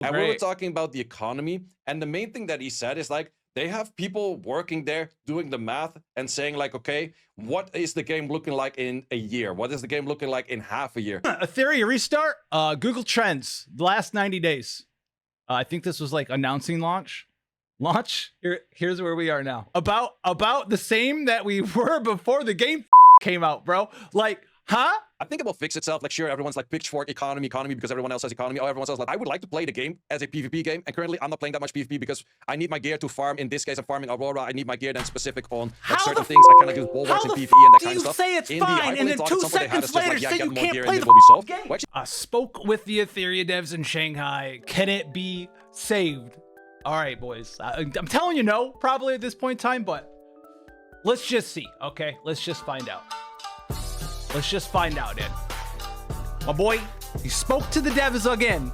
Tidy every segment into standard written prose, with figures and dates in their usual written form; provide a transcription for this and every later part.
And we were talking about the economy, and the main thing that he said is like, they have people working there doing the math and saying like, okay, what is the game looking like in a year? What is the game looking like in half a year? Etheria restart, Google Trends, the last 90 days. I think this was like announcing launch. Here's where we are now. About the same that we were before the game came out, bro. Like, huh? I think it will fix itself. Like, sure, everyone's like pitchfork economy because everyone else has economy. Oh, everyone else like, I would like to play the game as a PvP game. And currently, I'm not playing that much PvP because I need my gear to farm. In this case, I'm farming Aurora. I need my gear then specific on like, certain things. I cannot use bulwarks in PvP and that kind of stuff. Say it's fine, and then 2 seconds later say you can't play the game? Well, I spoke with the Etheria devs in Shanghai. Can it be saved? All right, boys. I'm telling you no, probably at this point in time, but let's just see, okay? Let's just find out. Let's just find out, Ed. My boy, he spoke to the devs again.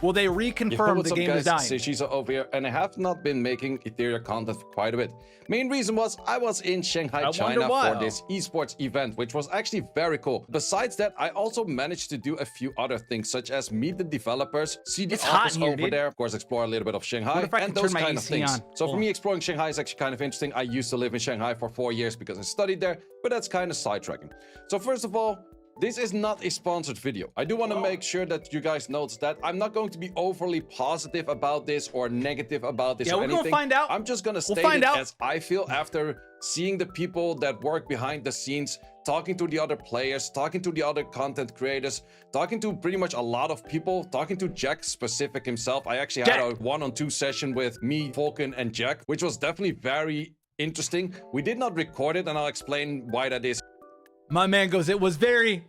Will they reconfirm the game is dying? She's over here, and I have not been making Etheria content for quite a bit. Main reason was I was in Shanghai, China for this esports event, which was actually very cool. Besides that, I also managed to do a few other things, such as meet the developers, see the office over there, of course, explore a little bit of Shanghai, and those kind of things. So for me, exploring Shanghai is actually kind of interesting. I used to live in Shanghai for 4 years because I studied there, but that's kind of sidetracking. So first of all, this is not a sponsored video. I do want to make sure that you guys notice that I'm not going to be overly positive about this or negative about this or anything. We're gonna find out. I'm just gonna state it as I feel after seeing the people that work behind the scenes, talking to the other players, talking to the other content creators, talking to pretty much a lot of people, talking to Jack specific himself. I actually had a one-on-two session with me, Falcon, and Jack, which was definitely very interesting. We did not record it, and I'll explain why that is. My man goes, it was very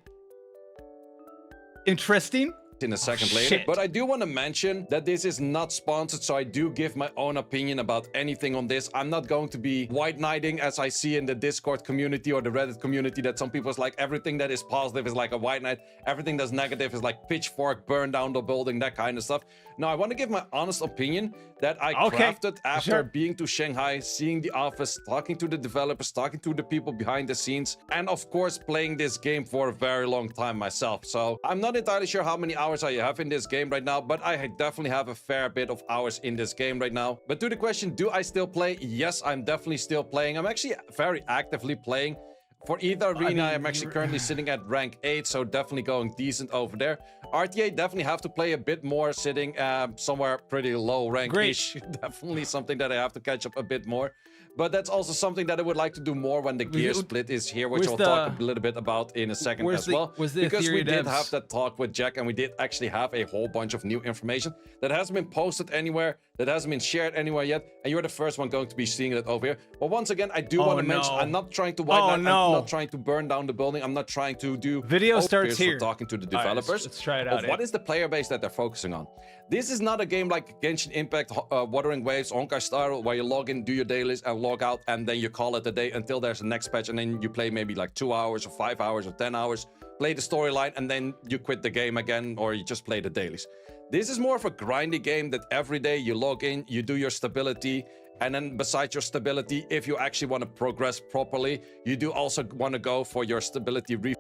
interesting. In a second later, but I do want to mention that this is not sponsored, so I do give my own opinion about anything on this. I'm not going to be white knighting as I see in the Discord community or the Reddit community, that some people is like everything that is positive is like a white knight, everything that's negative is like pitchfork, burn down the building, that kind of stuff. Now I want to give my honest opinion that I crafted after being to Shanghai, seeing the office, talking to the developers, talking to the people behind the scenes, and of course playing this game for a very long time myself. So I'm not entirely sure how many hours I have in this game right now, but I definitely have a fair bit of hours in this game right now. But to the question, do I still play? Yes, I'm definitely still playing. I'm actually very actively playing. For either arena, I'm actually currently sitting at rank 8, so definitely going decent over there. RTA definitely have to play a bit more, sitting somewhere pretty low rank-ish. Definitely something that I have to catch up a bit more. But that's also something that I would like to do more when the gear split is here, which I'll talk a little bit about in a second as well. Because we did have that talk with Jack, and we did actually have a whole bunch of new information that hasn't been posted anywhere, that hasn't been shared anywhere yet, and you're the first one going to be seeing it over here. But once again, I do want to mention, I'm not trying to I'm not trying to burn down the building. I'm not trying to do video starts here. Talking to the developers. Let's try it out. What is the player base that they're focusing on? This is not a game like Genshin Impact, Wuthering Waves, Honkai Star, where you log in, do your dailies, and log out, and then you call it a day until there's a next patch, and then you play maybe like 2 hours or 5 hours or 10 hours, play the storyline, and then you quit the game again, or you just play the dailies. This is more of a grindy game that every day you log in, you do your stability, and then besides your stability, if you actually want to progress properly, you do also want to go for your stability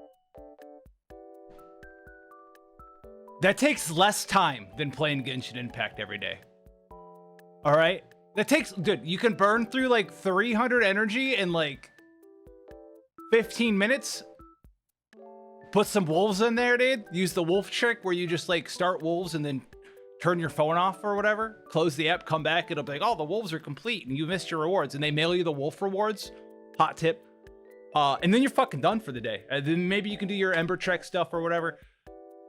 That takes less time than playing Genshin Impact every day. All right? That takes, dude, you can burn through like 300 energy in like 15 minutes. Put some wolves in there, dude. Use the wolf trick where you just like start wolves and then turn your phone off or whatever. Close the app, come back. It'll be like, oh, the wolves are complete and you missed your rewards. And they mail you the wolf rewards. Hot tip. And then you're fucking done for the day. And then maybe you can do your Ember Trek stuff or whatever.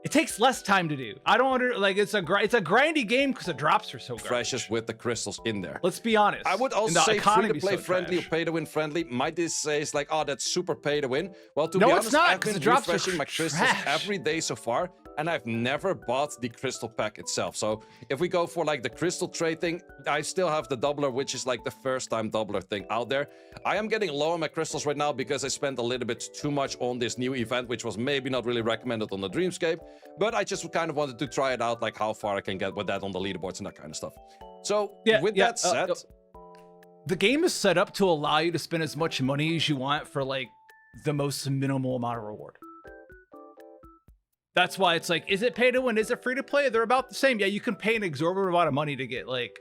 It takes less time to do. I don't like it's a grindy game because the drops are so refreshes with the crystals in there. Let's be honest. I would also say free to play friendly or pay to win friendly. Might this say it's like, oh, that's super pay to win? Well, to be honest, I've been refreshing my crystals every day so far, and I've never bought the crystal pack itself. So if we go for like the crystal trade thing, I still have the doubler, which is like the first time doubler thing out there. I am getting low on my crystals right now because I spent a little bit too much on this new event, which was maybe not really recommended on the Dreamscape. But I just kind of wanted to try it out, like how far I can get with that on the leaderboards and that kind of stuff. So with that said, the game is set up to allow you to spend as much money as you want for like the most minimal amount of reward. That's why it's like, is it pay to win? Is it free to play? They're about the same. Yeah, you can pay an exorbitant amount of money to get like,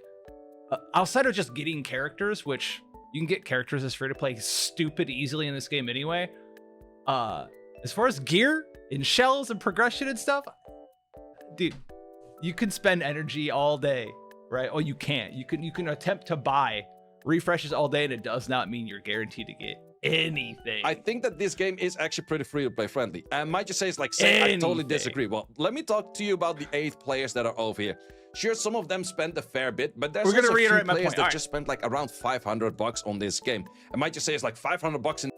outside of just getting characters, which you can get characters as free to play stupid easily in this game anyway. As far as gear and shells and progression and stuff, dude, you can spend energy all day, right? Oh, you can't. You can attempt to buy refreshes all day, and it does not mean you're guaranteed to get anything. I think that this game is actually pretty free-to-play friendly. And might just say it's like, say, I totally disagree. Well, let me talk to you about the 8 players that are over here. Sure, some of them spend a fair bit, but there's also a few players that just spent like around $500 on this game. I might just say it's like $500 in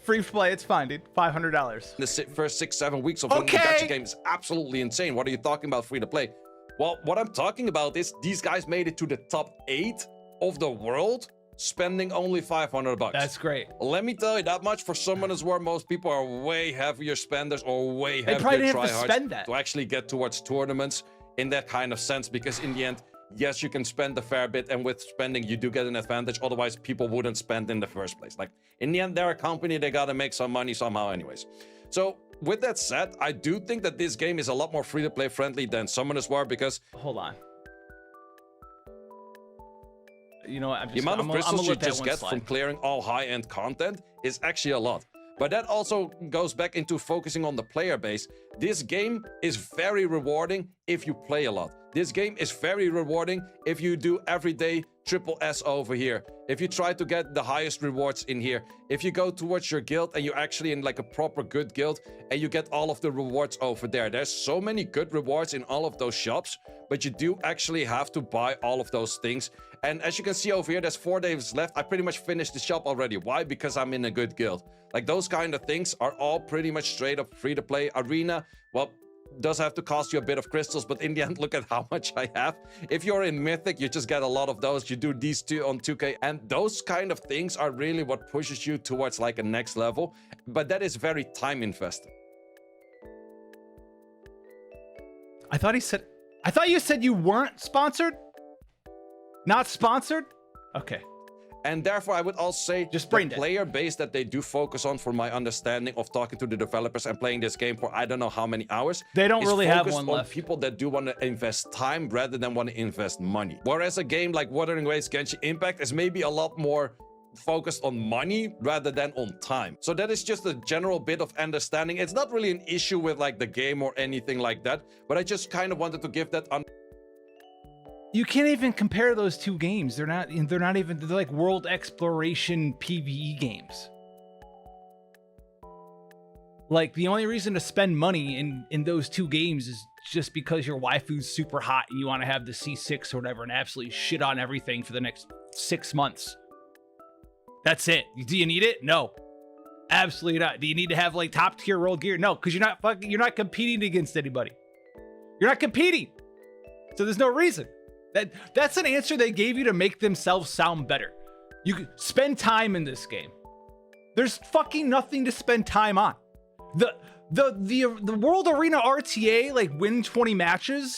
free to play. It's fine, dude. $500. The first 6-7 weeks of running the Gacha game is absolutely insane. What are you talking about free to play? Well, what I'm talking about is these guys made it to the top 8 of the world, spending only $500. That's great. Let me tell you that much. For Summoners War, most people are way heavier spenders or way heavier tryhards to actually get towards tournaments in that kind of sense, because in the end, yes, you can spend a fair bit, and with spending, you do get an advantage. Otherwise, people wouldn't spend in the first place. Like, in the end, they're a company. They gotta make some money somehow anyways. So, with that said, I do think that this game is a lot more free-to-play friendly than Summoners War, because... Hold on. You know what? The amount of crystals you just get from clearing all high-end content is actually a lot. But that also goes back into focusing on the player base. This game is very rewarding if you play a lot. This game is very rewarding if you do everyday triple S over here. If you try to get the highest rewards in here. If you go towards your guild and you're actually in like a proper good guild and you get all of the rewards over there. There's so many good rewards in all of those shops, but you do actually have to buy all of those things. And as you can see over here, there's 4 days left. I pretty much finished the shop already. Why? Because I'm in a good guild. Like, those kind of things are all pretty much straight up free to play. Arena, well, does have to cost you a bit of crystals, but in the end, look at how much I have. If you're in Mythic, you just get a lot of those. You do these 2 on 2K, and those kind of things are really what pushes you towards like a next level. But that is very time invested. I thought you said you weren't sponsored? Not sponsored? Okay. And therefore, I would also say just the player base that they do focus on, from my understanding of talking to the developers and playing this game for I don't know how many hours. They don't really have one left. People that do want to invest time rather than want to invest money. Whereas a game like Wuthering Waves Genshin Impact is maybe a lot more focused on money rather than on time. So that is just a general bit of understanding. It's not really an issue with like the game or anything like that, but I just kind of wanted to give that You can't even compare those 2 games. They're like world exploration PvE games. Like, the only reason to spend money in those 2 games is just because your waifu's super hot and you want to have the C6 or whatever and absolutely shit on everything for the next 6 months. That's it. Do you need it? No. Absolutely not. Do you need to have like top tier world gear? No, because you're not competing against anybody. You're not competing. So there's no reason. That's an answer they gave you to make themselves sound better. You could spend time in this game. There's fucking nothing to spend time on. The World Arena RTA, like, win 20 matches,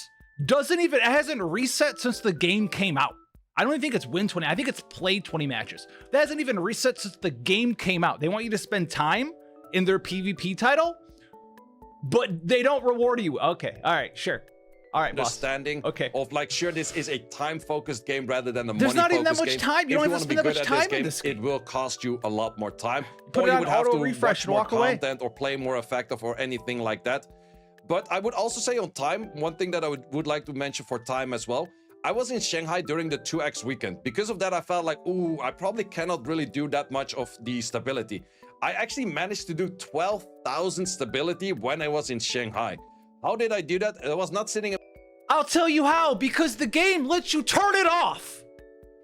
it hasn't reset since the game came out. I don't even think it's win 20. I think it's played 20 matches. That hasn't even reset since the game came out. They want you to spend time in their PvP title, but they don't reward you. Okay, all right, sure. All right, understanding of like, sure, this is a time-focused game rather than a money-focused game. There's not even that much time. You don't have to spend that much time in this game. It will cost you a lot more time. Put it on auto refresh and walk away. Content or play more effective or anything like that. But I would also say on time, one thing that I would like to mention for time as well. I was in Shanghai during the 2X weekend. Because of that, I felt like, ooh, I probably cannot really do that much of the stability. I actually managed to do 12,000 stability when I was in Shanghai. How did I do that? I was not sitting... I'll tell you how, because the game lets you turn it off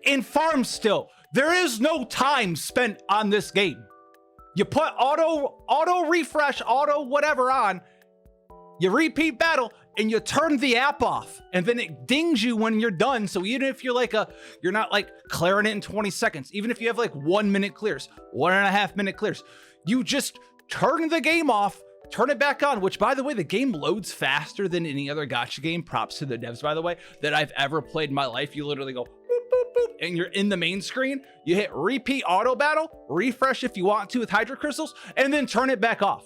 in farm still. There is no time spent on this game. You put auto refresh, auto whatever on, you repeat battle, and you turn the app off, and then it dings you when you're done. So even if you're not like clearing it in 20 seconds, even if you have like 1 minute clears, 1.5 minute clears, you just turn the game off, turn it back on, which, by the way, the game loads faster than any other gacha game. Props to the devs, by the way, that I've ever played in my life. You literally go boop, boop, boop, and you're in the main screen. You hit repeat auto battle, refresh if you want to with Hydro Crystals, and then turn it back off.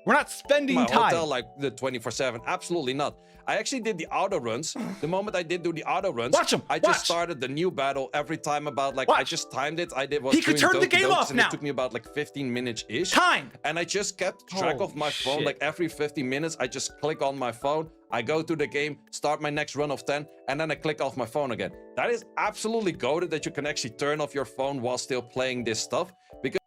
We're not spending my time. hotel like the 24/7. Absolutely not. I actually did the auto runs. The moment I did do the auto runs, I just started the new battle every time about like I just timed it. I did was he could turn the game off now. It took me about like 15 minutes ish. Time. And I just kept track of my phone. Like every 15 minutes, I just click on my phone. I go to the game, start my next run of 10, and then I click off my phone again. That is absolutely goated that you can actually turn off your phone while still playing this stuff. Because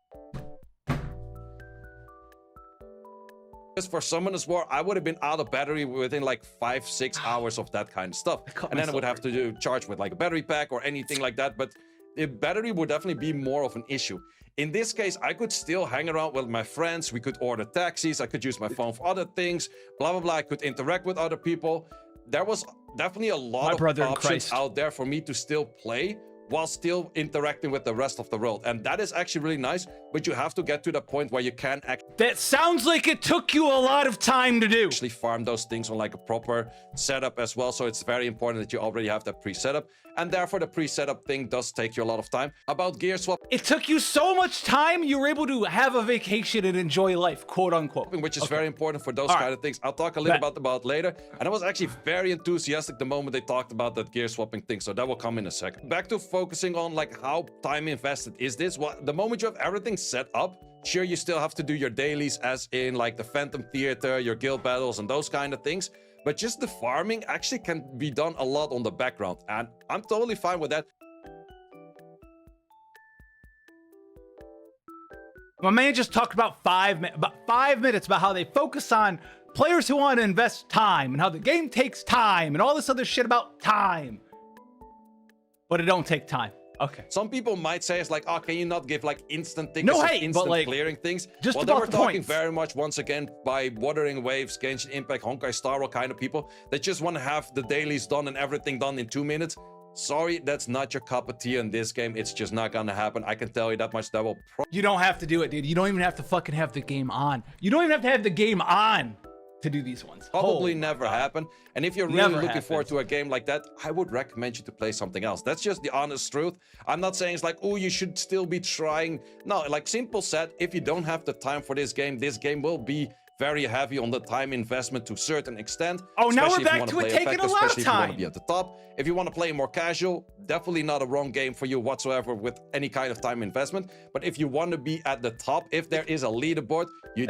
for Summoners War, I would have been out of battery within like 5-6 hours of that kind of stuff. And then I would have to charge with like a battery pack or anything like that. But the battery would definitely be more of an issue. In this case, I could still hang around with my friends. We could order taxis. I could use my phone for other things, blah, blah, blah. I could interact with other people. There was definitely a lot of options out there for me to still play while still interacting with the rest of the world. And that is actually really nice, but you have to get to the point where you can actually... That sounds like it took you a lot of time to do. Actually farm those things on like a proper setup as well. So it's very important that you already have that pre-setup. And therefore the pre-setup thing does take you a lot of time. About gear swap... It took you so much time, you were able to have a vacation and enjoy life, quote unquote. Which is very important for those kind of things. I'll talk a little about later. And I was actually very enthusiastic the moment they talked about that gear swapping thing. So that will come in a second. Back to focusing on like how time invested is this. Well, the moment you have everything set up, sure, you still have to do your dailies as in like the Phantom Theater, your guild battles and those kind of things. But just the farming actually can be done a lot on the background. And I'm totally fine with that. My man just talked about 5 minutes about how they focus on players who want to invest time and how the game takes time and all this other shit about time. But it don't take time. Okay. Some people might say it's like, oh, can you not give like instant things, instant like, clearing things? Just well, about they were talking points. very much once again by Wuthering Waves, Genshin Impact, Honkai Star Rail kind of people that just want to have the dailies done and everything done in 2 minutes. Sorry, that's not your cup of tea in this game. It's just not gonna happen. I can tell you that much. That will. You don't have to do it, dude. You don't even have to fucking have the game on. You don't even have to have the game on to do these ones. Probably never happen. And if you're really looking forward to a game like that, I would recommend you to play something else. That's just the honest truth. I'm not saying it's like, oh, you should still be trying. No, like simple said, if you don't have the time for this game will be very heavy on the time investment to a certain extent. Oh, now we're back to it taking a lot of time. Especially if you want to be at the top. If you want to play more casual, definitely not a wrong game for you whatsoever with any kind of time investment. But if you want to be at the top, if there is a leaderboard, you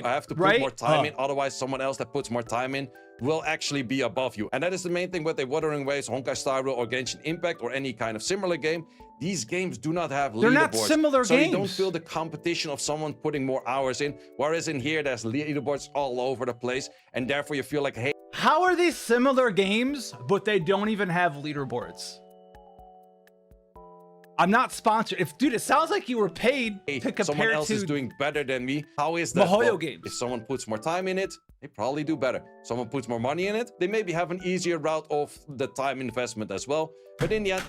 have to put more time in. Otherwise, someone else that puts more time in will actually be above you. And that is the main thing with the Wuthering Waves, Honkai Star Rail, or Genshin Impact, or any kind of similar game. These games do not have leaderboards. They're not similar games. So you don't feel the competition of someone putting more hours in. Whereas in here, there's leaderboards all over the place. And therefore you feel like, hey. How are these similar games, but they don't even have leaderboards? I'm not sponsored. Dude, it sounds like you were paid to compare someone else is doing better than me. How is that? Mihoyo games. If someone puts more time in it, they probably do better. Someone puts more money in it, they maybe have an easier route of the time investment as well. But in the end,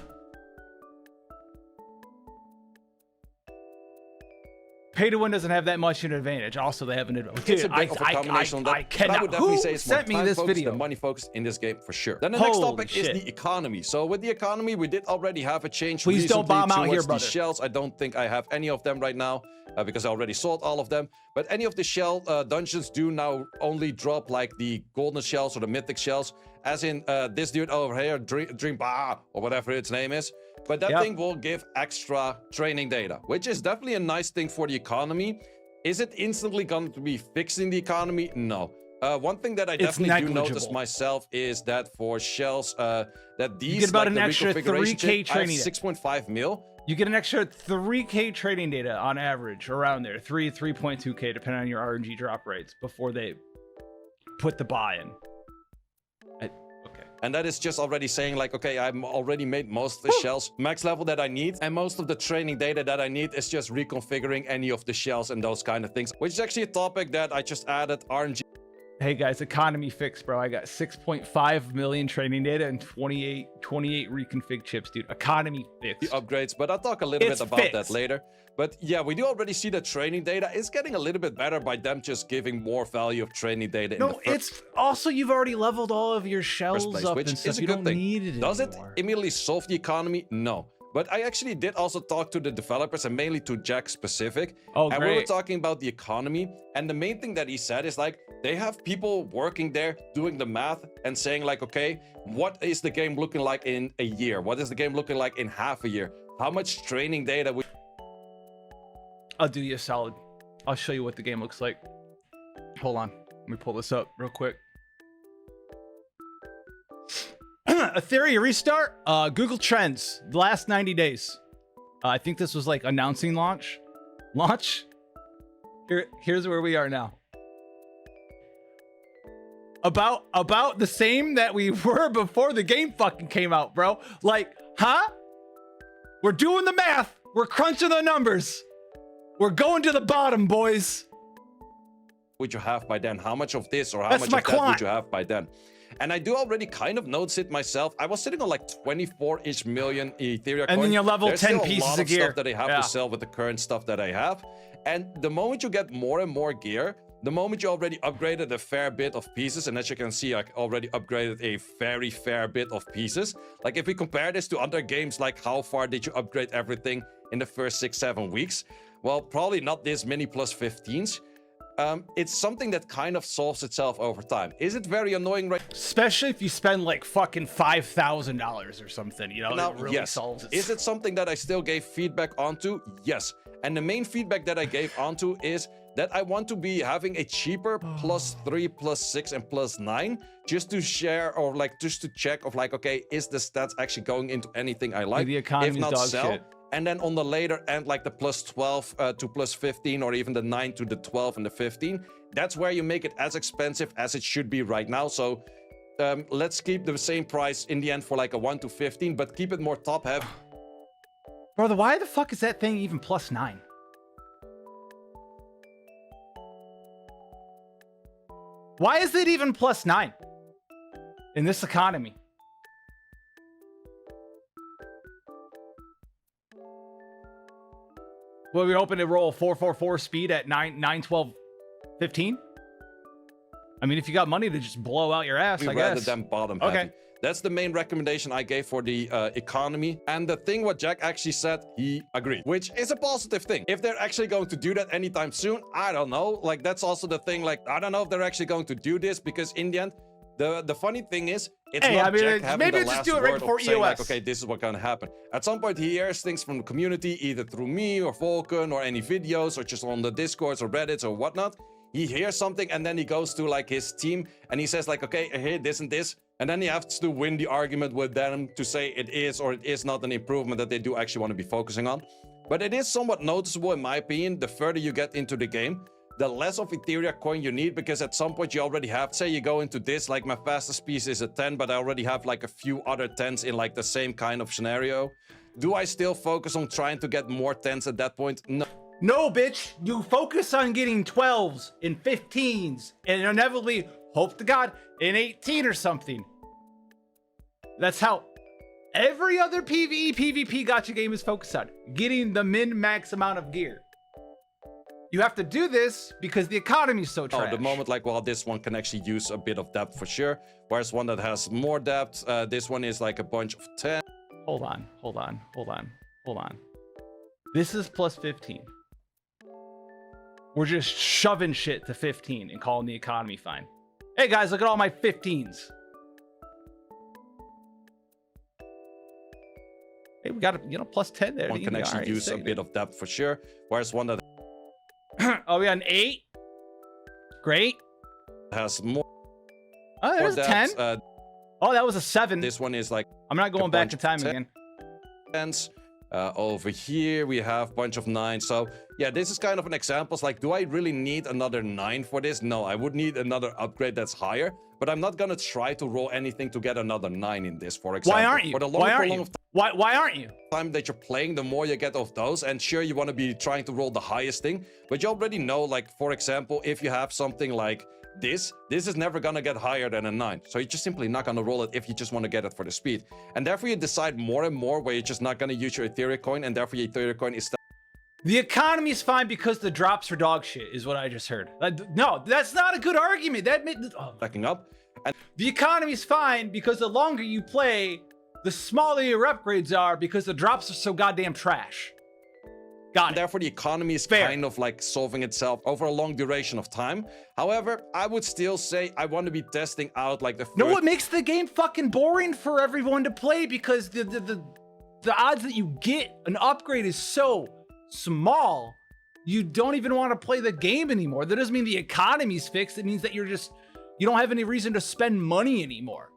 pay to win doesn't have that much of an advantage. Also, they have an advantage. It's a bit of a combination on that. I cannot. I would definitely say Who it's more sent me this video? The money focused in this game for sure. Then the next topic is the economy. So with the economy, we did already have a change. Please don't bomb out here, brother. The shells, I don't think I have any of them right now because I already sold all of them. But any of the shell dungeons do now only drop like the golden shells or the mythic shells, as in this dude over here, Dream or whatever its name is. But that thing will give extra training data, which is definitely a nice thing for the economy. Is it instantly going to be fixing the economy? No. One thing that I definitely do notice myself is that for shells, that these you get about like an extra 3K training 6.5 mil. You get an extra 3K trading data on average, around there, 3.2K, depending on your RNG drop rates before they put the buy in. And that is just already saying like, okay, I've already made most of the shells max level that I need. And most of the training data that I need is just reconfiguring any of the shells and those kind of things, which is actually a topic that I just added RNG. Hey guys, economy fix, bro. I got 6.5 million training data and 28 reconfig chips, dude. Economy fix. The upgrades, but I'll talk a little bit about that later. But yeah, we do already see that training data is getting a little bit better by them just giving more value of training data. No, it's also you've already leveled all of your shells place, up which and stuff. is a You good don't thing. need it Does anymore. it immediately solve the economy? No. But I actually did also talk to the developers and mainly to Jack specific. Oh, and we were great. talking about the economy. And the main thing that he said is like, they have people working there doing the math and saying like, okay, what is the game looking like in a year? What is the game looking like in half a year? How much training data we... I'll do you a solid. I'll show you what the game looks like. Hold on. Let me pull this up real quick. Etheria restart. Google Trends. The last 90 days. I think this was like announcing launch. Here's where we are now. About the same that we were before the game fucking came out, bro. Like, huh? We're doing the math. We're crunching the numbers. We're going to the bottom, boys. Would you have by then? How much of this or how That's much my of that client. would you have by then? And I do already kind of notice it myself. I was sitting on like 24-ish million Etheria And coin. then you level There's 10 still a pieces lot of gear. Stuff that I have to sell with the current stuff that I have. And the moment you get more and more gear, the moment you already upgraded a fair bit of pieces, and as you can see, I already upgraded a very fair bit of pieces. Like if we compare this to other games, like how far did you upgrade everything in the first 6-7 weeks? Well, probably not this many plus 15s. It's something that kind of solves itself over time. Is it very annoying right Especially if you spend like fucking $5,000 or something, you know, now? it really Yes. solves it. Is it something that I still gave feedback onto? Yes. And the main feedback that I gave onto is that I want to be having a cheaper +3, +6, and +9 just to share or like just to check of like, okay, is the stats actually going into anything I like? The economy's if not, dog sell. shit. And then on the later end, like the +12 to +15, or even the 9 to the 12 and the 15, that's where you make it as expensive as it should be right now. So let's keep the same price in the end for like a 1 to 15, but keep it more top heavy. Brother, why the fuck is that thing even +9? Why is it even +9 in this economy? Well, we hoping to roll 444 speed at 912 15. I mean, if you got money to just blow out your ass, I Rather guess. than bottom Okay. heavy. That's the main recommendation I gave for the economy. And the thing what Jack actually said, he agreed, which is a positive thing. If they're actually going to do that anytime soon, I don't know. Like, that's also the thing. Like, I don't know if they're actually going to do this, because in the end, the funny thing is, it's not Jack having maybe the just last do it right word before of saying, like, EOS. okay, this is what's gonna happen. At some point, he hears things from the community, either through me or Vulcan or any videos or just on the Discords or Reddits or whatnot. He hears something and then he goes to like his team and he says like, okay, I hear this and this. And then he has to win the argument with them to say it is or it is not an improvement that they do actually want to be focusing on. But it is somewhat noticeable in my opinion, the further you get into the game, the less of Etheria coin you need, because at some point you already have, say you go into this, like my fastest piece is a 10, but I already have like a few other 10s in like the same kind of scenario. Do I still focus on trying to get more 10s at that point? No. No, bitch. You focus on getting 12s and 15s and inevitably, hope to God, an 18 or something. That's how every other PvE, PvP gacha game is focused on. Getting the min-max amount of gear. You have to do this because the economy is so trash. Oh, the moment like, well, this one can actually use a bit of depth for sure. Whereas one that has more depth, this one is like a bunch of 10. Hold on. This is plus 15. We're just shoving shit to 15 and calling the economy fine. Hey guys, look at all my 15s. Hey, we got a, plus 10 there. One can actually use a bit of depth for sure. Whereas one that oh, we got an 8. Great. has more Oh, there's a 10. depth, Oh, that was a 7. this one is like I'm not going back in time 10. again. 10s. Over here we have a bunch of 9s. So yeah, this is kind of an example. It's like, do I really need another 9 for this? No, I would need another upgrade that's higher, but I'm not gonna try to roll anything to get another 9 in this, for example. Why aren't you? For the Why aren't long you? Why aren't you? time that you're playing, the more you get of those. And sure, you want to be trying to roll the highest thing, but you already know, like, for example, if you have something like this is never gonna get higher than a 9. So you're just simply not gonna roll it if you just want to get it for the speed. And therefore you decide more and more where you're just not gonna use your Etheria coin, and therefore your Etheria coin is The economy is fine because the drops are dog shit, is what I just heard. No, that's not a good argument. stacking up. And The economy is fine because the longer you play, the smaller your upgrades are because the drops are so goddamn trash. Got it. Therefore, the economy is Fair. kind of like solving itself over a long duration of time. However, I would still say I want to be testing out like the first... No, what makes the game fucking boring for everyone to play, because the odds that you get an upgrade is so small, you don't even want to play the game anymore. That doesn't mean the economy's fixed. It means that you don't have any reason to spend money anymore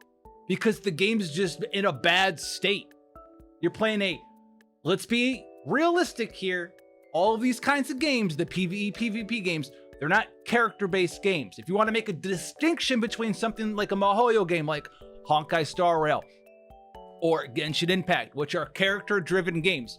because the game's just in a bad state. You're playing let's be realistic here. All of these kinds of games, the PvE, PvP games, they're not character-based games. If you want to make a distinction between something like a MiHoYo game like Honkai Star Rail or Genshin Impact, which are character-driven games,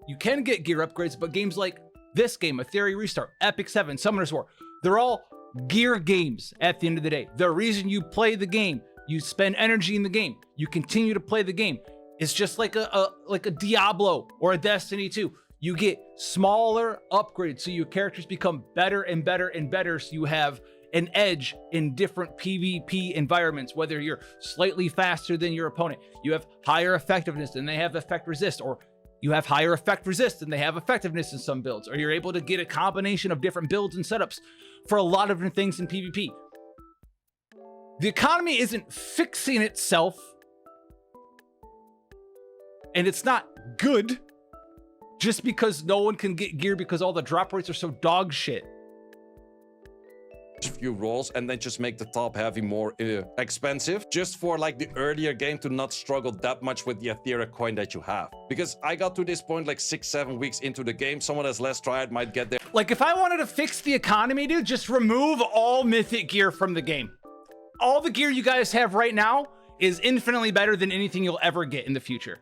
you can get gear upgrades, but games like this game, Etheria Restart, Epic 7, Summoner's War, they're all gear games at the end of the day. The reason you play the game, you spend energy in the game, you continue to play the game. It's just like a Diablo or a Destiny 2. You get smaller upgrades, so your characters become better and better and better, so you have an edge in different PvP environments, whether you're slightly faster than your opponent, you have higher effectiveness and they have effect resist, or you have higher effect resist and they have effectiveness in some builds, or you're able to get a combination of different builds and setups for a lot of different things in PvP. The economy isn't fixing itself, and it's not good just because no one can get gear because all the drop rates are so dog shit. few rolls and then just make the top heavy more expensive, just for like the earlier game to not struggle that much with the Etheria coin that you have. Because I got to this point like 6-7 weeks into the game. Someone that's less tried might get there. Like if I wanted to fix the economy, dude, just remove all mythic gear from the game. All the gear you guys have right now is infinitely better than anything you'll ever get in the future.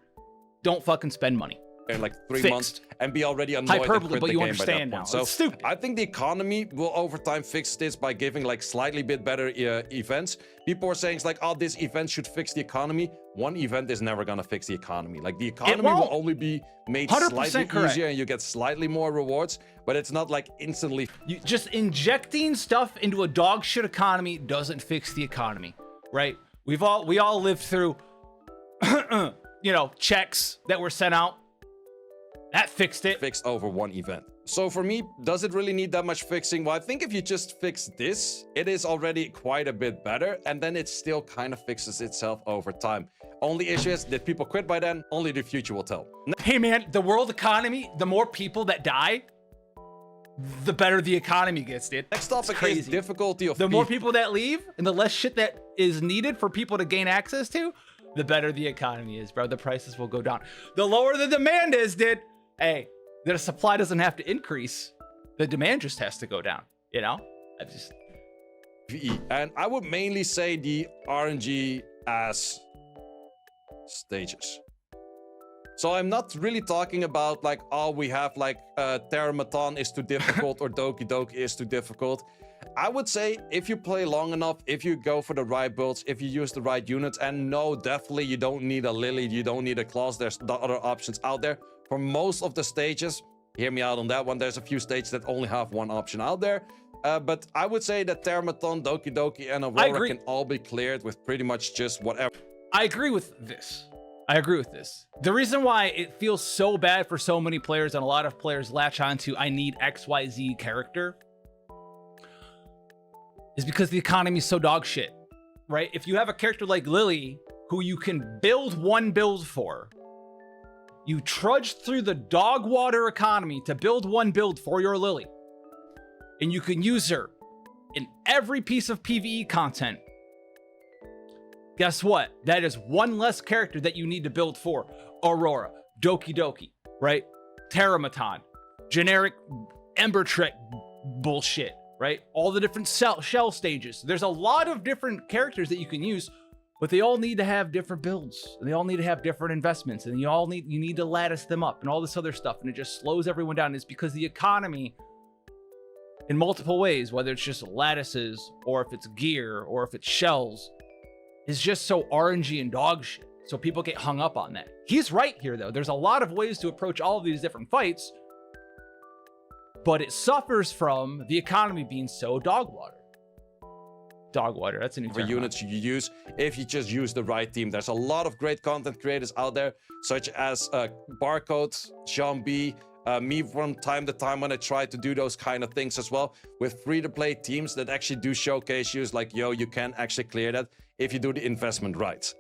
Don't fucking spend money. In like 3 months and be already annoyed Hyperbole, and quit but the you game understand by that now. point. So it's stupid. I think the economy will over time fix this by giving like slightly bit better events. People are saying it's like, oh, this event should fix the economy. One event is never gonna fix the economy. Like the economy will only be made slightly easier and you get slightly more rewards, but it's not like instantly. You just injecting stuff into a dog shit economy doesn't fix the economy, right? We all lived through, you know, checks that were sent out. That fixed it. Fixed over one event. So for me, does it really need that much fixing? Well, I think if you just fix this, it is already quite a bit better, and then it still kind of fixes itself over time. Only issue is, did people quit by then? Only the future will tell. Hey man, the world economy, the more people that die, the better the economy gets, dude. Next topic is difficulty of the more people that leave and the less shit that is needed for people to gain access to, the better the economy is, bro. The prices will go down. The lower the demand is, dude. Hey, the supply doesn't have to increase. The demand just has to go down, you know? And I would mainly say the RNG as stages. So I'm not really talking about like, oh, we have like Terramaton is too difficult or Doki Doki is too difficult. I would say if you play long enough, if you go for the right builds, if you use the right units, and no, definitely you don't need a Lily, you don't need a Claws, there's the other options out there. For most of the stages, hear me out on that one, there's a few stages that only have one option out there. But I would say that Terramaton, Doki Doki, and Aurora can all be cleared with pretty much just whatever. I agree with this. The reason why it feels so bad for so many players and a lot of players latch on to I need XYZ character is because the economy is so dog shit, right? If you have a character like Lily, who you can build one build for, you trudge through the dog water economy to build one build for your Lily, and you can use her in every piece of PvE content. Guess what? That is one less character that you need to build for Aurora, Doki Doki, right? Terramaton, generic Ember Trek bullshit, right? All the different shell stages. There's a lot of different characters that you can use, but they all need to have different builds. And they all need to have different investments, and you need to lattice them up and all this other stuff, and it just slows everyone down. It's because the economy, in multiple ways, whether it's just lattices or if it's gear or if it's shells, is just so RNG and dog shit. So people get hung up on that. He's right here though. There's a lot of ways to approach all of these different fights, but it suffers from the economy being so dog water. Dog water. That's a new term. Units you use if you just use the right team. There's a lot of great content creators out there, such as Barcode, Jean B, me from time to time when I try to do those kind of things as well, with free-to-play teams that actually do showcase you like, yo, you can actually clear that if you do the investment right.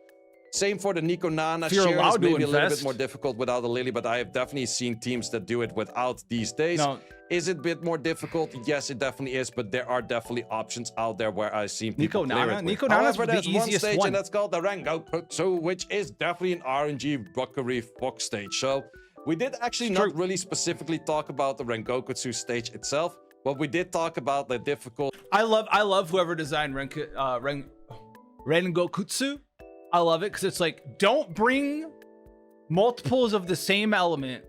Same for the Nico Nana share. It's maybe a little bit more difficult without a Lily, but I have definitely seen teams that do it without these days. No. Is it a bit more difficult? Yes, it definitely is, but there are definitely options out there where I've seen people clear it with. Nico Nana's the there's easiest one stage, one. and that's called the Rengokutsu, which is definitely an RNG Buckery Fox stage. So we did actually not really specifically talk about the Rengokutsu stage itself, but we did talk about the difficult. I love whoever designed Rengokutsu. I love it because it's like, don't bring multiples of the same element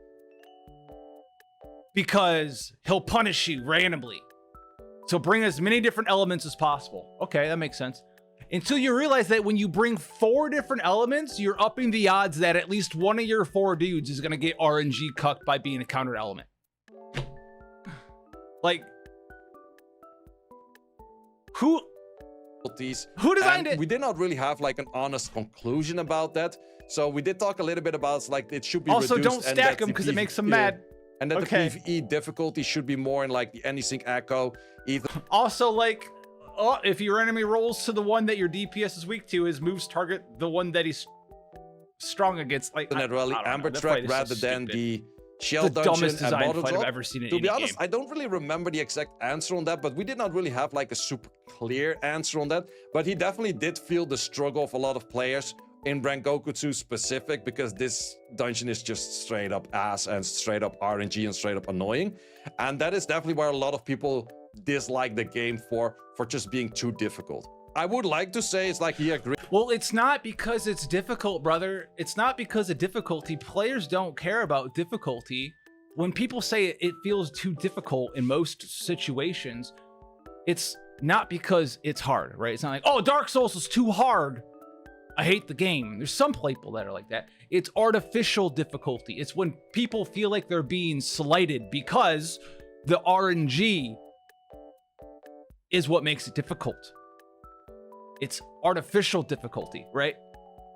because he'll punish you randomly. So bring as many different elements as possible. Okay, that makes sense. Until you realize that when you bring 4 different elements, you're upping the odds that at least one of your 4 dudes is going to get RNG cucked by being a counter element. Like, who designed it? We did not really have like an honest conclusion about that. So we did talk a little bit about like it should be also reduced. Also, don't stack them because it makes them mad. And that the PvE difficulty should be more in like the anything echo. Also, like, if your enemy rolls to the one that your DPS is weak to, his moves target the one that he's strong against. Like, Amber Track rather than the Shell Dungeon and Model Drop. I've ever seen in to be any honest, game. I don't really remember the exact answer on that, but we did not really have like a super clear answer on that. But he definitely did feel the struggle of a lot of players in Rengokutsu specific, because this dungeon is just straight up ass and straight up RNG and straight up annoying. And that is definitely where a lot of people dislike the game for just being too difficult. I would like to say it's like he agreed. Well, it's not because it's difficult, brother. It's not because of difficulty. Players don't care about difficulty. When people say it feels too difficult in most situations, it's not because it's hard, right? It's not like, oh, Dark Souls is too hard, I hate the game. There's some people that are like that. It's artificial difficulty. It's when people feel like they're being slighted because the RNG is what makes it difficult. It's artificial difficulty, right?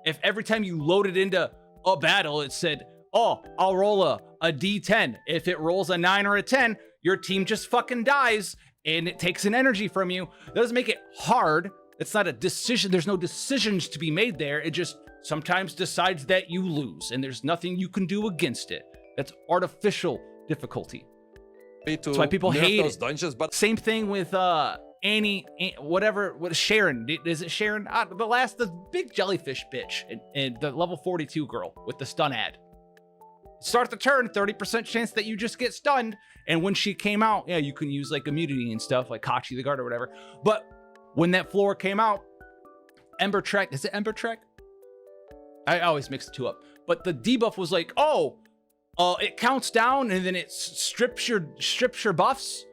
If every time you loaded into a battle, it said, oh, I'll roll a D10. If it rolls a 9 or a 10, your team just fucking dies and it takes an energy from you. That doesn't make it hard. It's not a decision. There's no decisions to be made there. It just sometimes decides that you lose and there's nothing you can do against it. That's artificial difficulty. That's why people hate those dungeons. But same thing with Annie, whatever, what Sharon, is it Sharon? The big jellyfish bitch and the level 42 girl with the stun ad. Start the turn, 30% chance that you just get stunned. And when she came out, yeah, you can use like immunity and stuff like Kachi the Guard or whatever. But when that floor came out, Ember Trek, is it Ember Trek? I always mix the two up. But the debuff was like, it counts down and then it strips your buffs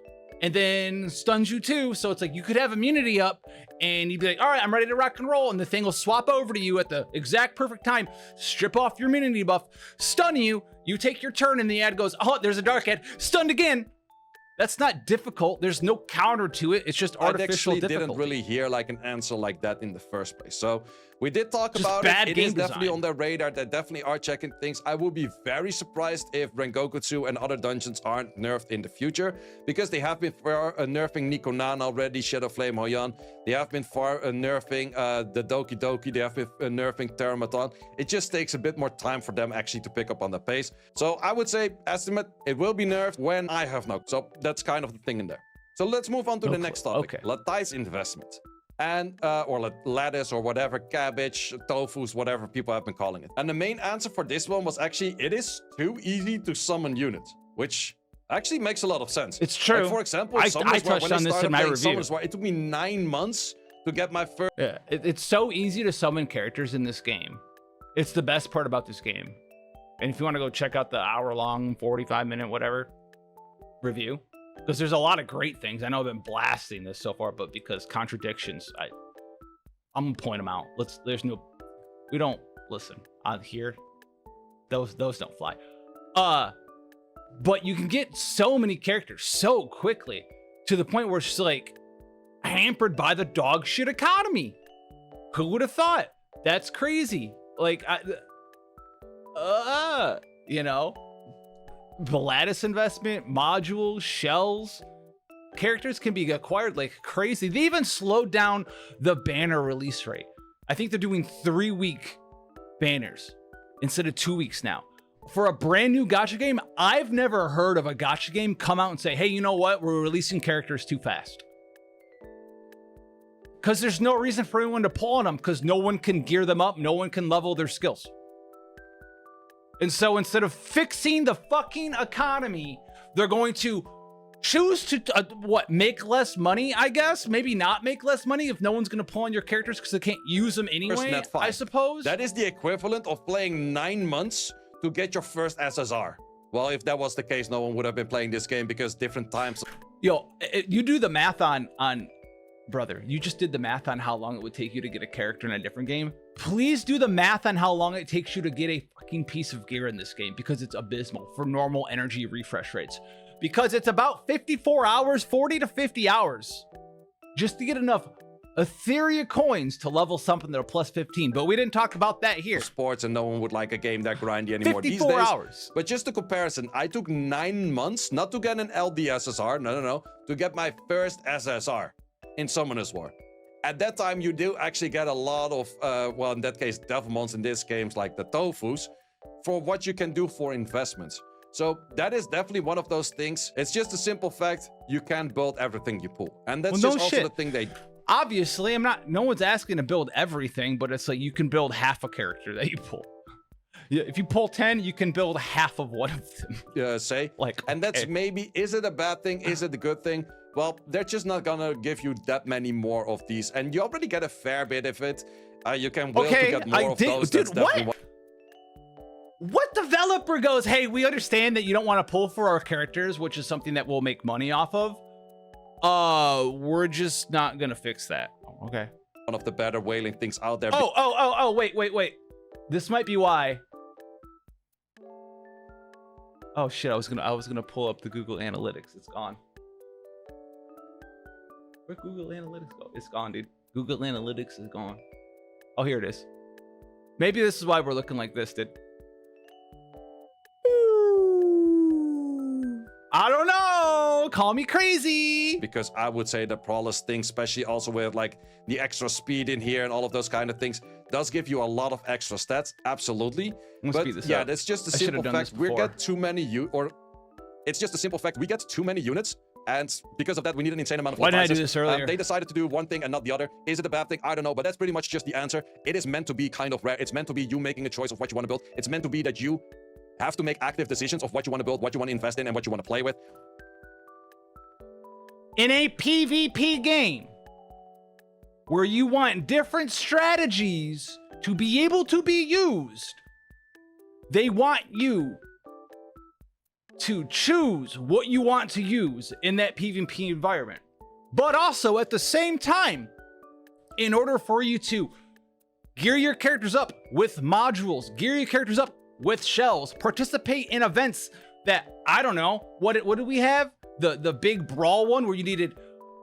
and then stuns you too. So it's like you could have immunity up and you'd be like, all right, I'm ready to rock and roll. And the thing will swap over to you at the exact perfect time, strip off your immunity buff, stun you, you take your turn and the ad goes, oh, there's a dark ad, stunned again. That's not difficult. There's no counter to it. It's just artificial difficulty. I actually didn't really hear like an answer like that in the first place. So we did talk about it. It is definitely on their radar. They definitely are checking things. I will be very surprised if Rengokutsu and other dungeons aren't nerfed in the future, because they have been nerfing Nico Nan already, Shadow Flame Hoyan. They have been nerfing the Doki Doki. They have been nerfing Teramaton. It just takes a bit more time for them actually to pick up on the pace. So I would say, estimate, it will be nerfed when I have no. So that's kind of the thing in there. So let's move on to the next topic. Lattice investment. And or Lattice or whatever, cabbage, tofus, whatever people have been calling it. And the main answer for this one was actually, it is too easy to summon units, which actually makes a lot of sense. It's true. Like, for example, I touched on this in my review. It took me 9 months to get my first. Yeah, it's so easy to summon characters in this game. It's the best part about this game. And if you want to go check out the hour-long, 45-minute, whatever review, because there's a lot of great things. I know I've been blasting this so far, but because contradictions, I'm gonna point them out. We don't listen on here. Those don't fly. But you can get so many characters so quickly to the point where it's just like, hampered by the dog shit economy. Who would have thought? That's crazy. Like, you know, the Lattice investment, modules, shells, characters can be acquired like crazy. They even slowed down the banner release rate. I think they're doing 3-week banners instead of 2 weeks now. For a brand new gacha game, I've never heard of a gacha game come out and say, hey, you know what? We're releasing characters too fast. Because there's no reason for anyone to pull on them, because no one can gear them up. No one can level their skills. And so instead of fixing the fucking economy, they're going to choose to, make less money, I guess? Maybe not make less money if no one's going to pull on your characters because they can't use them anyway, I suppose. That is the equivalent of playing 9 months to get your first SSR. Well, if that was the case, no one would have been playing this game because different times. Yo, you do the math on brother, you just did the math on how long it would take you to get a character in a different game. Please do the math on how long it takes you to get a fucking piece of gear in this game, because it's abysmal for normal energy refresh rates. Because it's about 54 hours, 40 to 50 hours, just to get enough Etheria coins to level something that are plus 15. But we didn't talk about that here. Sports, and no one would like a game that grindy anymore 54 these days. hours. But just a comparison, I took 9 months, not to get an LDSSR, no, to get my first SSR in Summoner's War. At that time, you do actually get a lot of, well, in that case, Devilmons in this games, like the Tofus, for what you can do for investments. So that is definitely one of those things. It's just a simple fact, you can't build everything you pull. And that's just also the thing they... Obviously, no one's asking to build everything, but it's like you can build half a character that you pull. Yeah, if you pull 10, you can build half of one of them. Yeah, and that's maybe, is it a bad thing? Is it a good thing? Well, they're just not gonna give you that many more of these, and you already get a fair bit of it. You can will to get more of those. Dude, what developer goes, hey, we understand that you don't want to pull for our characters, which is something that we'll make money off of. We're just not gonna fix that. Okay. One of the better whaling things out there. Oh, wait. This might be why. Oh shit, I was gonna pull up the Google Analytics. It's gone. Where'd Google Analytics go? It's gone, dude. Google Analytics is gone. Oh, here it is. Maybe this is why we're looking like this, dude. I don't know. Call me crazy. Because I would say the Prowler's thing, especially also with like the extra speed in here and all of those kind of things, does give you a lot of extra stats. Absolutely. But yeah, that's just a simple fact. We get too many it's just a simple fact. We get too many units. And because of that, we need an insane amount of Why didn't I do this earlier? They decided to do one thing and not the other. Is it a bad thing? I don't know, but that's pretty much just the answer. It is meant to be kind of rare. It's meant to be you making a choice of what you want to build. It's meant to be that you have to make active decisions of what you want to build, what you want to invest in, and what you want to play with. In a PvP game, where you want different strategies to be able to be used, they want you to choose what you want to use in that PvP environment. But also at the same time, in order for you to gear your characters up with modules, gear your characters up with shells, participate in events that, I don't know, what did we have? The big brawl one where you needed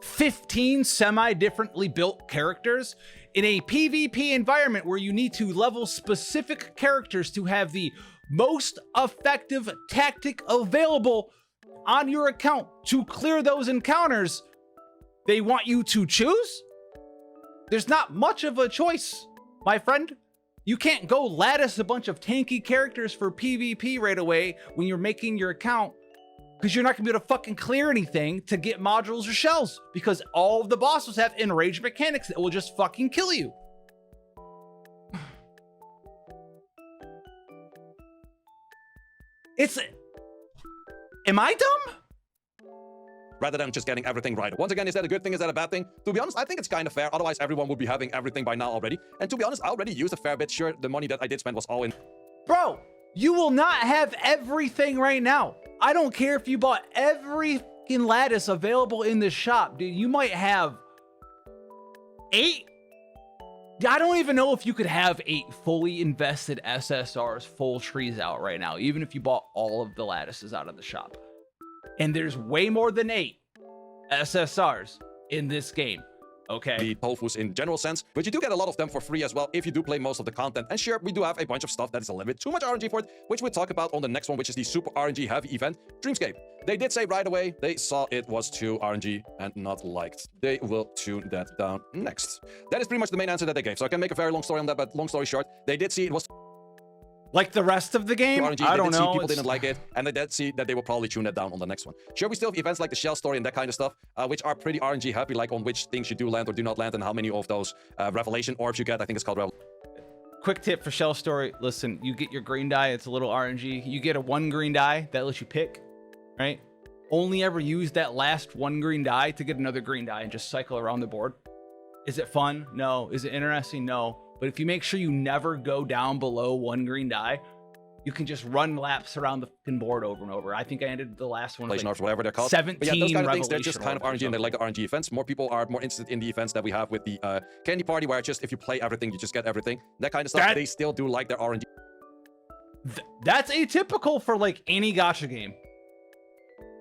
15 semi-differently built characters in a PvP environment where you need to level specific characters to have the most effective tactic available on your account to clear those encounters. They want you to choose? There's not much of a choice, my friend. You can't go lattice a bunch of tanky characters for PvP right away when you're making your account, because you're not gonna be able to fucking clear anything to get modules or shells, because all of the bosses have enraged mechanics that will just fucking kill you. Am I dumb? Rather than just getting everything right. Once again, is that a good thing? Is that a bad thing? To be honest, I think it's kind of fair. Otherwise, everyone would be having everything by now already. And to be honest, I already used a fair bit. Sure, the money that I did spend was all in. Bro, you will not have everything right now. I don't care if you bought every fucking lattice available in the shop, dude. You might have 8. I don't even know if you could have 8 fully invested SSRs, full trees out right now, even if you bought all of the lattices out of the shop. And there's way more than 8 SSRs in this game. Okay. the tofus in general sense, but you do get a lot of them for free as well if you do play most of the content. And sure, we do have a bunch of stuff that is a little bit too much RNG for it, which we'll talk about on the next one, which is the super RNG heavy event, Dreamscape. They did say right away they saw it was too RNG and not liked. They will tune that down next. That is pretty much the main answer that they gave. So I can make a very long story on that, but long story short, they did see it was like the rest of the game. RNG. I don't know. People didn't like it, and they did see that they will probably tune that down on the next one. Sure, we still have events like the Shell story and that kind of stuff, which are pretty RNG happy, like on which things you do land or do not land, and how many of those revelation orbs you get. I think it's called Quick tip for Shell story. Listen, you get your green die, it's a little RNG. You get a 1 green die that lets you pick, right? Only ever use that last 1 green die to get another green die and just cycle around the board. Is it fun? No. Is it interesting? No. But if you make sure you never go down below 1 green die, you can just run laps around the fucking board over and over. I think I ended the last one with like whatever they're called. 17 but yeah, those kind of things, they're just kind of orbs RNG, and they like the RNG events. More people are more interested in the events that we have with the Candy Party, where just if you play everything, you just get everything. That kind of stuff, they still do like their RNG. That's atypical for like any gacha game.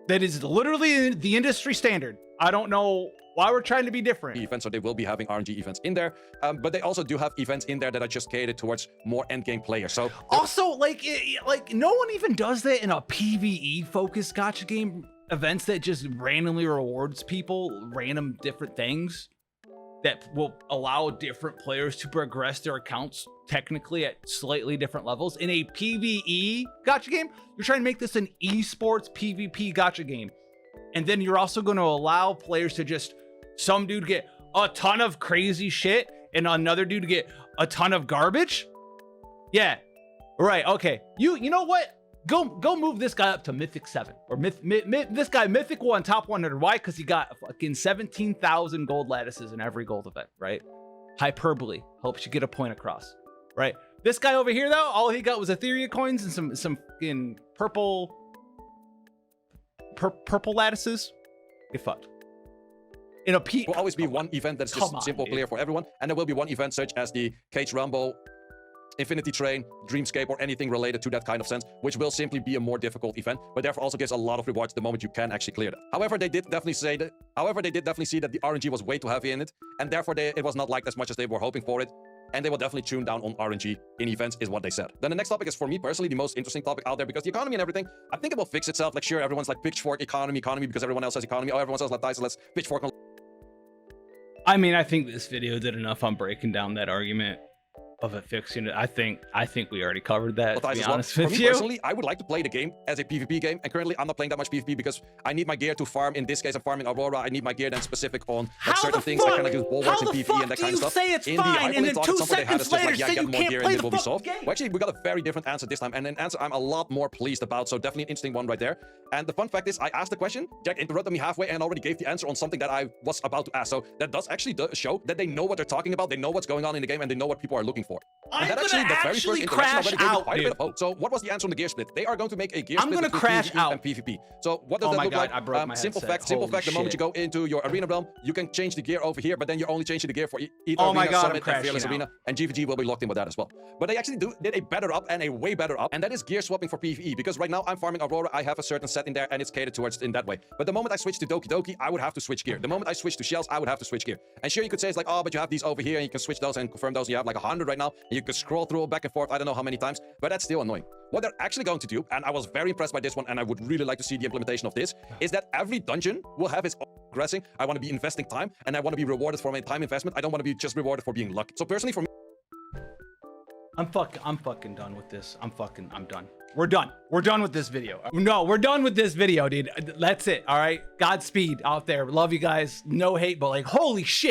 That is literally the industry standard. I don't know why we're trying to be different. Events, so they will be having RNG events in there, but they also do have events in there that are just catered towards more endgame players. So also, like no one even does that in a PvE focused gacha game. Events that just randomly rewards people random different things that will allow different players to progress their accounts technically at slightly different levels. In a PvE gacha game, you're trying to make this an esports PvP gacha game. And then you're also going to allow players to just, some dude get a ton of crazy shit and another dude get a ton of garbage. Yeah. Right. Okay. You know what? Go move this guy up to Mythic 7 or this guy Mythic 1 top 100. Why? Because he got fucking 17,000 gold lattices in every gold event, right? Hyperbole helps you get a point across, right? This guy over here though, all he got was Etheria coins and some fucking purple lattices. Get fucked. In a peak will always be one event that's just simple, clear for everyone, and there will be one event such as the Cage Rumble, Infinity Train, Dreamscape, or anything related to that kind of sense, which will simply be a more difficult event, but therefore also gives a lot of rewards the moment you can actually clear that. However, they did definitely see that the RNG was way too heavy in it, and therefore it was not liked as much as they were hoping for it. And they will definitely tune down on RNG in events, is what they said. Then the next topic is, for me personally, the most interesting topic out there, because the economy and everything, I think it will fix itself. Like, sure, everyone's like pitchfork economy, because everyone else has economy. Oh, everyone else has Lattice, let's pitchfork. I mean, I think this video did enough on breaking down that argument of it fixing it. I think we already covered that, to be honest with you. For me personally, I would like to play the game as a PvP game, and currently I'm not playing that much PvP because I need my gear to farm. In this case, I'm farming Aurora. I need my gear then specific on like, certain things. I cannot use bulwarks in PvE and that kind of stuff. Say it's fine, and then 2 seconds later say you can't play the fucking game? Well, actually, we got a very different answer this time, and an answer I'm a lot more pleased about, so definitely an interesting one right there. And the fun fact is, I asked the question, Jack interrupted me halfway and already gave the answer on something that I was about to ask. So that does actually show that they know what they're talking about, they know what's going on in the game, and they know what people are looking for. And that actually, the very first interaction already gave me quite a bit of hope. So what was the answer on the gear split? They are going to make a gear split between PvE and PvP. So what does that look like? Simple fact, the moment you go into your arena realm, you can change the gear over here, but then you're only changing the gear for either Arena, Summit, and Fearless Arena, and GVG will be locked in with that as well. But they actually did a better up and a way better up, and that is gear swapping for PvE, because right now I'm farming Aurora, I have a certain set in there, and it's catered towards in that way. But the moment I switch to Doki Doki, I would have to switch gear. The moment I switch to Shells, I would have to switch gear. And sure, you could say it's like, oh, but you have these over here, and you can switch those and confirm those. You have like 100 right now, and you could scroll through back and forth, I don't know how many times, but that's still annoying. What they're actually going to do, and I was very impressed by this one, and I would really like to see the implementation of this, is that every dungeon will have its own progressing. I want to be investing time, and I want to be rewarded for my time investment. I don't want to be just rewarded for being lucky. So personally, for me, I'm fucking done with this. I'm done. We're done. We're done with this video. No, we're done with this video, dude. That's it. All right. Godspeed out there. Love you guys. No hate, but like, holy shit.